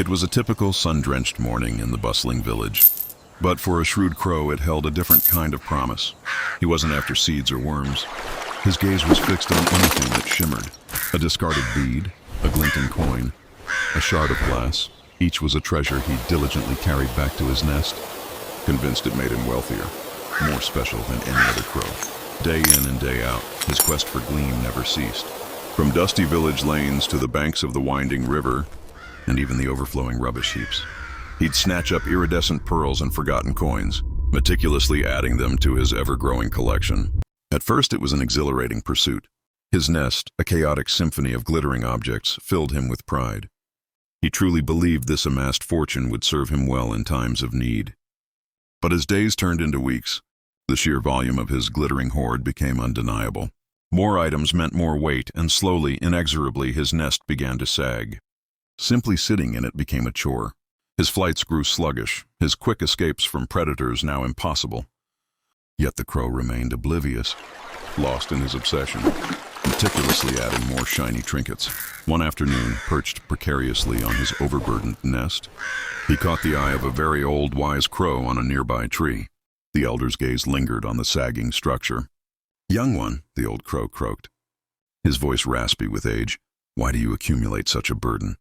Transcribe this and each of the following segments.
It was a typical sun-drenched morning in the bustling village. But for a shrewd crow, it held a different kind of promise. He wasn't after seeds or worms. His gaze was fixed on anything that shimmered. A discarded bead, a glinting coin, a shard of glass. Each was a treasure he diligently carried back to his nest, convinced it made him wealthier, more special than any other crow. Day in and day out, his quest for gleam never ceased. From dusty village lanes to the banks of the winding river, and even the overflowing rubbish heaps, he'd snatch up iridescent pearls and forgotten coins, meticulously adding them to his ever-growing collection. At first, it was an exhilarating pursuit. His nest, a chaotic symphony of glittering objects, filled him with pride. He truly believed this amassed fortune would serve him well in times of need. But as days turned into weeks, the sheer volume of his glittering hoard became undeniable. More items meant more weight, and slowly, inexorably, his nest began to sag. Simply sitting in it became a chore. His flights grew sluggish, his quick escapes from predators now impossible. Yet the crow remained oblivious, lost in his obsession, meticulously adding more shiny trinkets. One afternoon, perched precariously on his overburdened nest, he caught the eye of a very old, wise crow on a nearby tree. The elder's gaze lingered on the sagging structure. "Young one," the old crow croaked, his voice raspy with age, "why do you accumulate such a burden?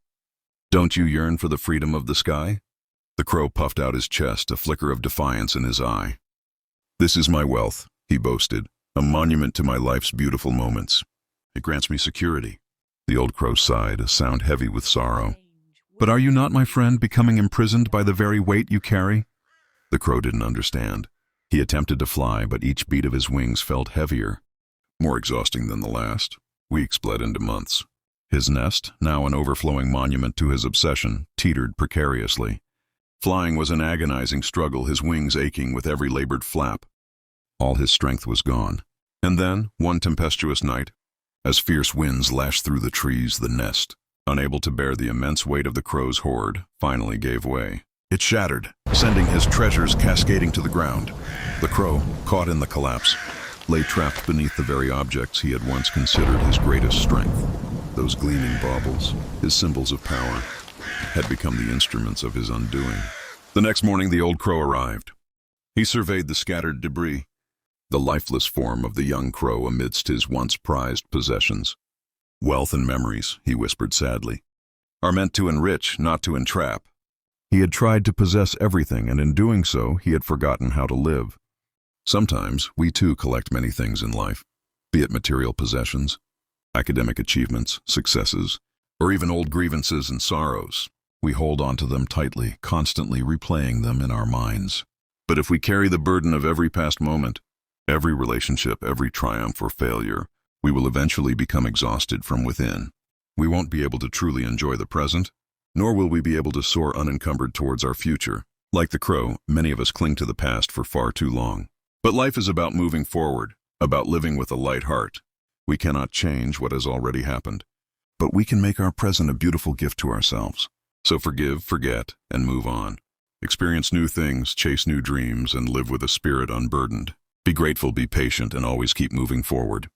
Don't you yearn for the freedom of the sky?" The crow puffed out his chest, a flicker of defiance in his eye. "This is my wealth," he boasted, "a monument to my life's beautiful moments. It grants me security." The old crow sighed, a sound heavy with sorrow. "But are you not, my friend, becoming imprisoned by the very weight you carry?" The crow didn't understand. He attempted to fly, but each beat of his wings felt heavier, more exhausting than the last. Weeks bled into months. His nest, now an overflowing monument to his obsession, teetered precariously. Flying was an agonizing struggle, his wings aching with every labored flap. All his strength was gone. And then, one tempestuous night, as fierce winds lashed through the trees, the nest, unable to bear the immense weight of the crow's hoard, finally gave way. It shattered, sending his treasures cascading to the ground. The crow, caught in the collapse, lay trapped beneath the very objects he had once considered his greatest strength. Those gleaming baubles, his symbols of power, had become the instruments of his undoing. The next morning, the old crow arrived. He surveyed the scattered debris, the lifeless form of the young crow amidst his once prized possessions. "Wealth and memories," he whispered sadly, "are meant to enrich, not to entrap." He had tried to possess everything, and in doing so, he had forgotten how to live. Sometimes, we too collect many things in life, be it material possessions, academic achievements, successes, or even old grievances and sorrows. We hold on to them tightly, constantly replaying them in our minds. But if we carry the burden of every past moment, every relationship, every triumph or failure, we will eventually become exhausted from within. We won't be able to truly enjoy the present, nor will we be able to soar unencumbered towards our future. Like the crow, many of us cling to the past for far too long. But life is about moving forward, about living with a light heart. We cannot change what has already happened, but we can make our present a beautiful gift to ourselves. So forgive, forget, and move on. Experience new things, chase new dreams, and live with a spirit unburdened. Be grateful, be patient, and always keep moving forward.